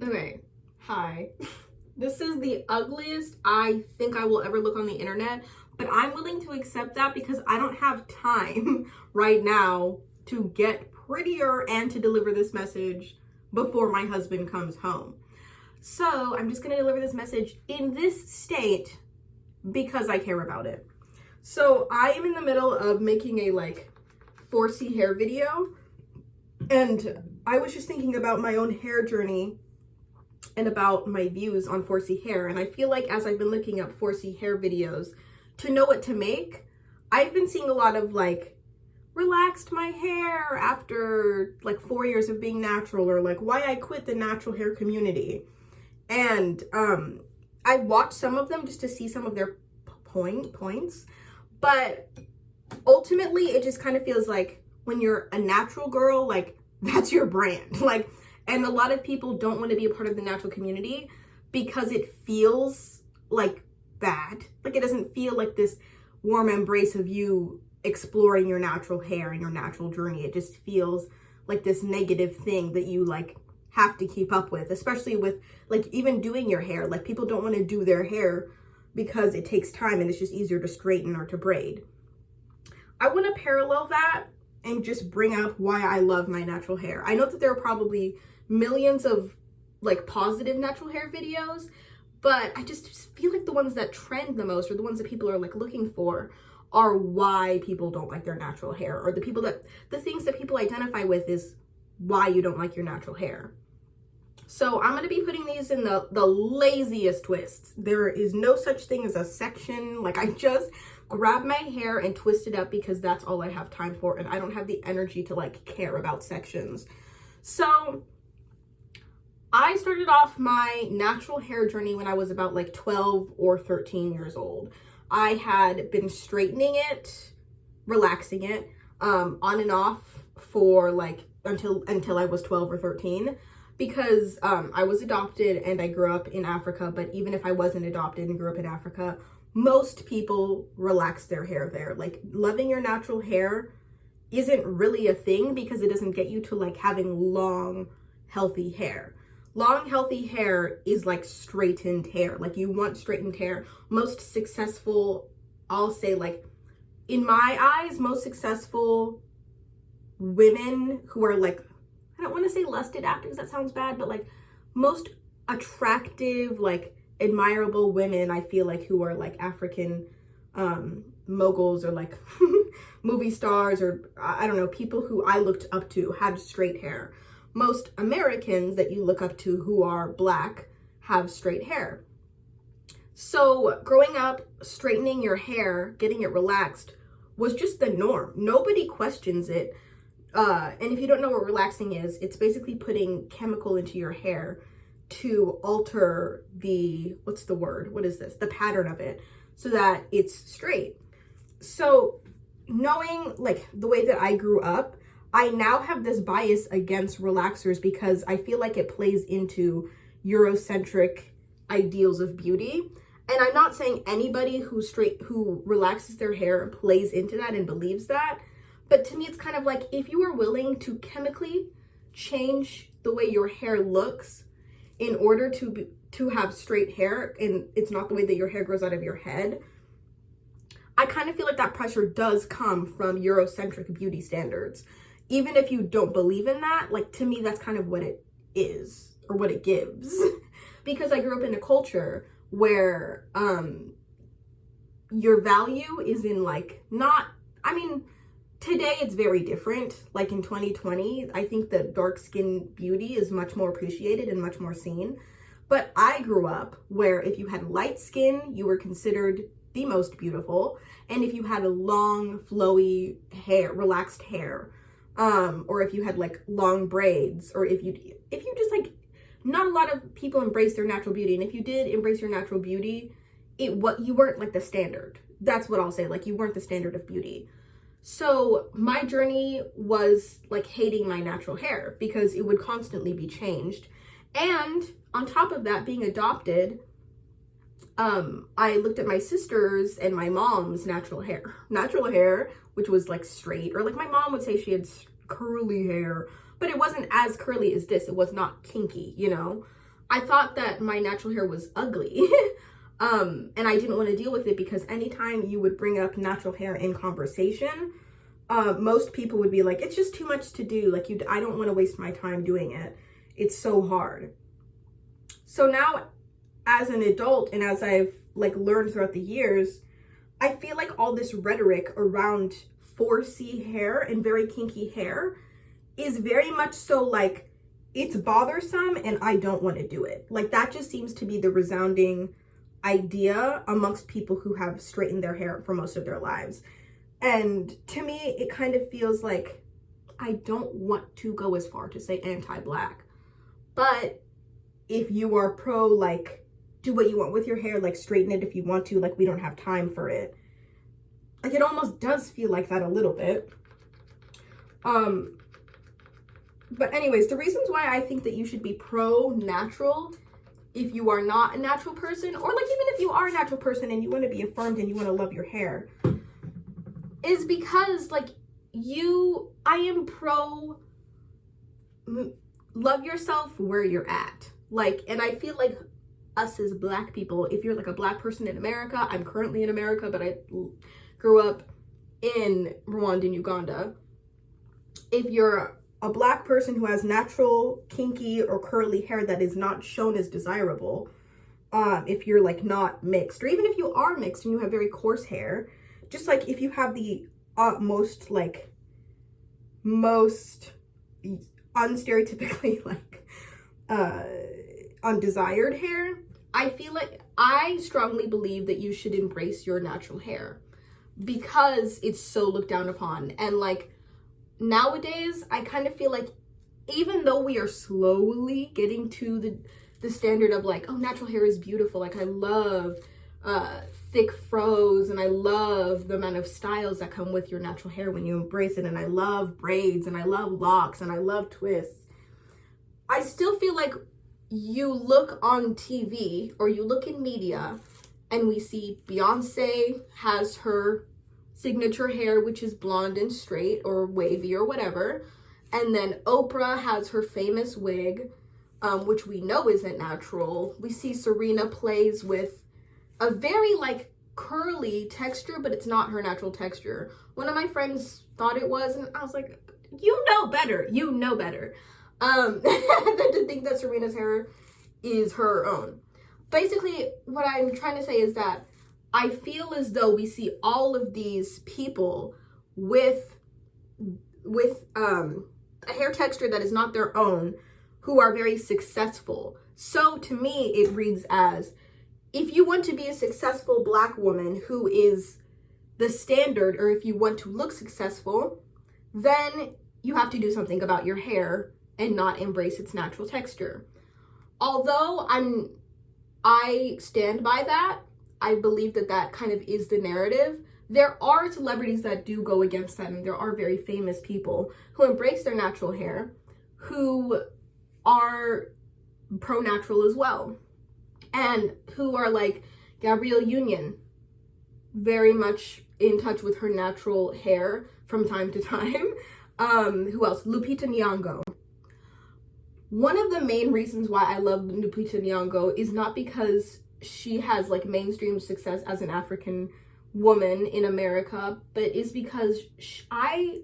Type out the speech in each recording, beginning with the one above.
Okay, hi. This is the ugliest I think I will ever look on the internet, but I'm willing to accept that because I don't have time right now to get prettier and to deliver this message before my husband comes home. So I'm just gonna deliver this message in this state because I care about it. So I am in the middle of making a 4C hair video, and I was just thinking about my own hair journey and about my views on 4C hair. And I feel like as I've been looking up 4C hair videos to know what to make, I've been seeing a lot of relaxed my hair after 4 years of being natural, or why I quit the natural hair community. And I've watched some of them just to see some of their points, but ultimately it just kind of feels like when you're a natural girl, that's your brand. And a lot of people don't want to be a part of the natural community because it feels bad. It doesn't feel like this warm embrace of you exploring your natural hair and your natural journey. It just feels like this negative thing that you have to keep up with, especially with even doing your hair. People don't want to do their hair because it takes time and it's just easier to straighten or to braid. I want to parallel that and just bring up why I love my natural hair. I know that there are probably millions of positive natural hair videos, but I just feel like the ones that trend the most, or the ones that people are looking for, are why people don't like their natural hair, or the things that people identify with is why you don't like your natural hair. So I'm going to be putting these in the laziest twists. There is no such thing as a section. I just grab my hair and twist it up because that's all I have time for, and I don't have the energy to care about sections. So I started off my natural hair journey when I was about 12 or 13 years old. I had been straightening it, relaxing it, on and off for until I was 12 or 13, because I was adopted and I grew up in Africa. But even if I wasn't adopted and grew up in Africa, most people relax their hair there. Loving your natural hair isn't really a thing because it doesn't get you to having long, healthy hair. Long, healthy hair is straightened hair. You want straightened hair. Most successful, I'll say in my eyes, most successful women who are I don't want to say lusted after because that sounds bad, but most attractive, admirable women, I feel who are African moguls, or movie stars, or I don't know, people who I looked up to had straight hair. Most Americans that you look up to who are Black have straight hair. So growing up, straightening your hair, getting it relaxed was just the norm. Nobody questions it. And if you don't know what relaxing is, it's basically putting chemical into your hair to alter the the pattern of it so that it's straight. So knowing the way that I grew up, I now have this bias against relaxers because I feel like it plays into Eurocentric ideals of beauty. And I'm not saying anybody who relaxes their hair plays into that and believes that, but to me it's kind of if you are willing to chemically change the way your hair looks in order to have straight hair, and it's not the way that your hair grows out of your head, I kind of feel like that pressure does come from Eurocentric beauty standards. Even if you don't believe in that, to me, that's kind of what it is, or what it gives. Because I grew up in a culture where your value is in today it's very different. In 2020, I think that dark skin beauty is much more appreciated and much more seen. But I grew up where if you had light skin, you were considered the most beautiful. And if you had a long, flowy hair, relaxed hair, or if you had long braids, or if you just not a lot of people embrace their natural beauty. And if you did embrace your natural beauty, you weren't the standard. That's what I'll say. You weren't the standard of beauty. So my journey was hating my natural hair because it would constantly be changed. And on top of that, being adopted, I looked at my sister's and my mom's natural hair, which was straight, or my mom would say she had curly hair, but it wasn't as curly as this. It was not kinky, I thought that my natural hair was ugly. And I didn't want to deal with it because anytime you would bring up natural hair in conversation, most people would be like, it's just too much to do. Like, I don't want to waste my time doing it. It's so hard. So now, as an adult, and as I've like learned throughout the years, I feel like all this rhetoric around 4C hair and very kinky hair is very much so like, it's bothersome and I don't want to do it. Like, that just seems to be the resounding idea amongst people who have straightened their hair for most of their lives. And to me, it kind of feels like I don't want to go as far to say anti-black. But if you are pro, like, do what you want with your hair, like straighten it if you want to, like, we don't have time for it. Like, it almost does feel like that a little bit. But anyways, the reasons why I think that you should be pro-natural if you are not a natural person, or like even if you are a natural person and you want to be affirmed and you want to love your hair, is because like I am pro love yourself where you're at. Like, and I feel like us as black people, if you're like a black person in America, I'm currently in America, but I grew up in Rwanda and Uganda. If you're a black person who has natural, kinky, or curly hair that is not shown as desirable, if you're like not mixed, or even if you are mixed and you have very coarse hair, just like if you have the most unstereotypically like undesired hair, I feel like I strongly believe that you should embrace your natural hair because it's so looked down upon. And like nowadays, I kind of feel like even though we are slowly getting to the standard of like, oh, natural hair is beautiful. Like I love thick froze and I love the amount of styles that come with your natural hair when you embrace it. And I love braids and I love locks and I love twists. I still feel like you look on TV or you look in media and we see Beyonce has her signature hair, which is blonde and straight or wavy or whatever. And then Oprah has her famous wig, which we know isn't natural. We see Serena plays with a very like curly texture, but it's not her natural texture. One of my friends thought it was, and I was like, you know better. You know better. Than to think that Serena's hair is her own. Basically, what I'm trying to say is that I feel as though we see all of these people with a hair texture that is not their own who are very successful. So to me, it reads as, if you want to be a successful black woman who is the standard, or if you want to look successful, then you have to do something about your hair and not embrace its natural texture. Although I stand by that, I believe that that kind of is the narrative. There are celebrities that do go against that, and there are very famous people who embrace their natural hair, who are pro-natural as well, and who are like Gabrielle Union, very much in touch with her natural hair from time to time. Who else? Lupita Nyong'o. One of the main reasons why I love Lupita Nyong'o is not because she has like mainstream success as an African woman in America, but is because I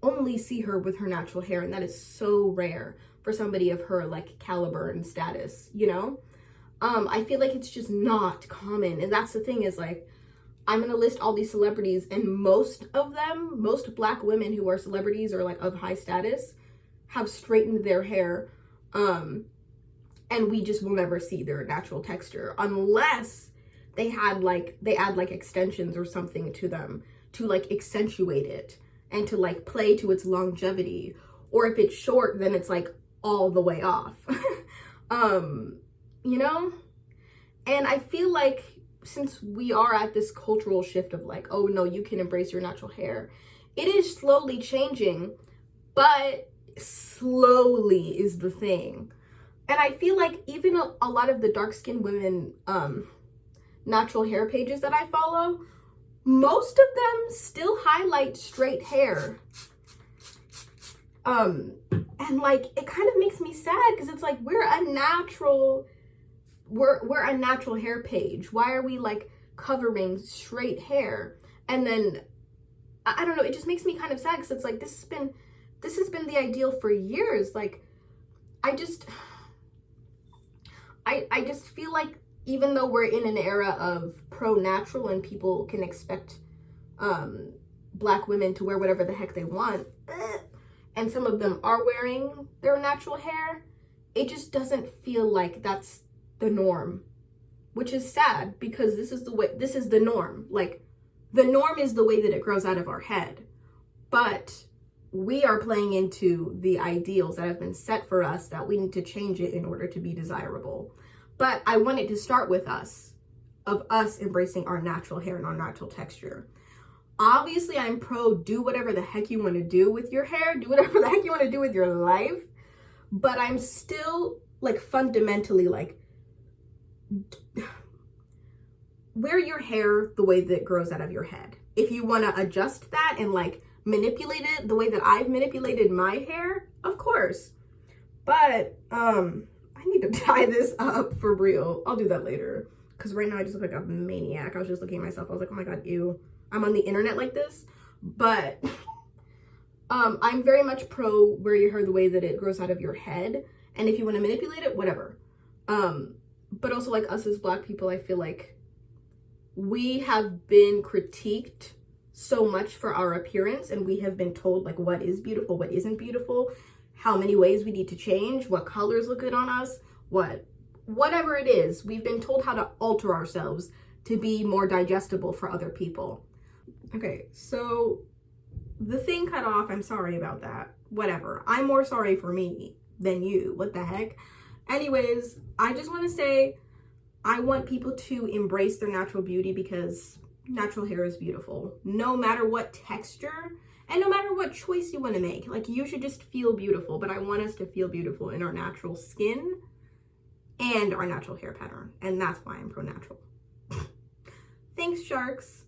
only see her with her natural hair, and that is so rare for somebody of her like caliber and status, you know? I feel like it's just not common. And that's the thing, is like, I'm gonna list all these celebrities, and most of them, most black women who are celebrities or like of high status, have straightened their hair, and we just will never see their natural texture unless they add like extensions or something to them to like accentuate it and to like play to its longevity. Or if it's short, then it's like all the way off. You know? And I feel like since we are at this cultural shift of like, oh no, you can embrace your natural hair, it is slowly changing, but slowly is the thing. And I feel like even a lot of the dark-skinned women natural hair pages that I follow, most of them still highlight straight hair. And like, it kind of makes me sad because it's like, we're a natural hair page. Why are we like covering straight hair? And then I don't know, it just makes me kind of sad because it's like, this has been the ideal for years. Like, I just feel like, even though we're in an era of pro-natural and people can expect Black women to wear whatever the heck they want, and some of them are wearing their natural hair, it just doesn't feel like that's the norm, which is sad because this is the norm. Like, the norm is the way that it grows out of our head, but we are playing into the ideals that have been set for us that we need to change it in order to be desirable. But I want it to start with us embracing our natural hair and our natural texture. Obviously, I'm pro do whatever the heck you want to do with your hair, do whatever the heck you want to do with your life, but I'm still like fundamentally like, wear your hair the way that it grows out of your head. If you want to adjust that and like manipulate it the way that I've manipulated my hair, of course. But I need to tie this up for real. I'll do that later because right now I just look like a maniac. I was just looking at myself. I was like, oh my god, ew. I'm on the internet like this. But I'm very much pro wear your hair the way that it grows out of your head. And if you want to manipulate it, whatever. But also, like, us as Black people, I feel like we have been critiqued so much for our appearance, and we have been told like what is beautiful, what isn't beautiful, how many ways we need to change, what colors look good on us, whatever it is. We've been told how to alter ourselves to be more digestible for other people. Okay, so the thing cut off, I'm sorry about that. Whatever. I'm more sorry for me than you. What the heck? Anyways, I just want to say I want people to embrace their natural beauty because natural hair is beautiful. No matter what texture and no matter what choice you want to make. Like, you should just feel beautiful, but I want us to feel beautiful in our natural skin and our natural hair pattern. And that's why I'm pro-natural. Thanks, sharks.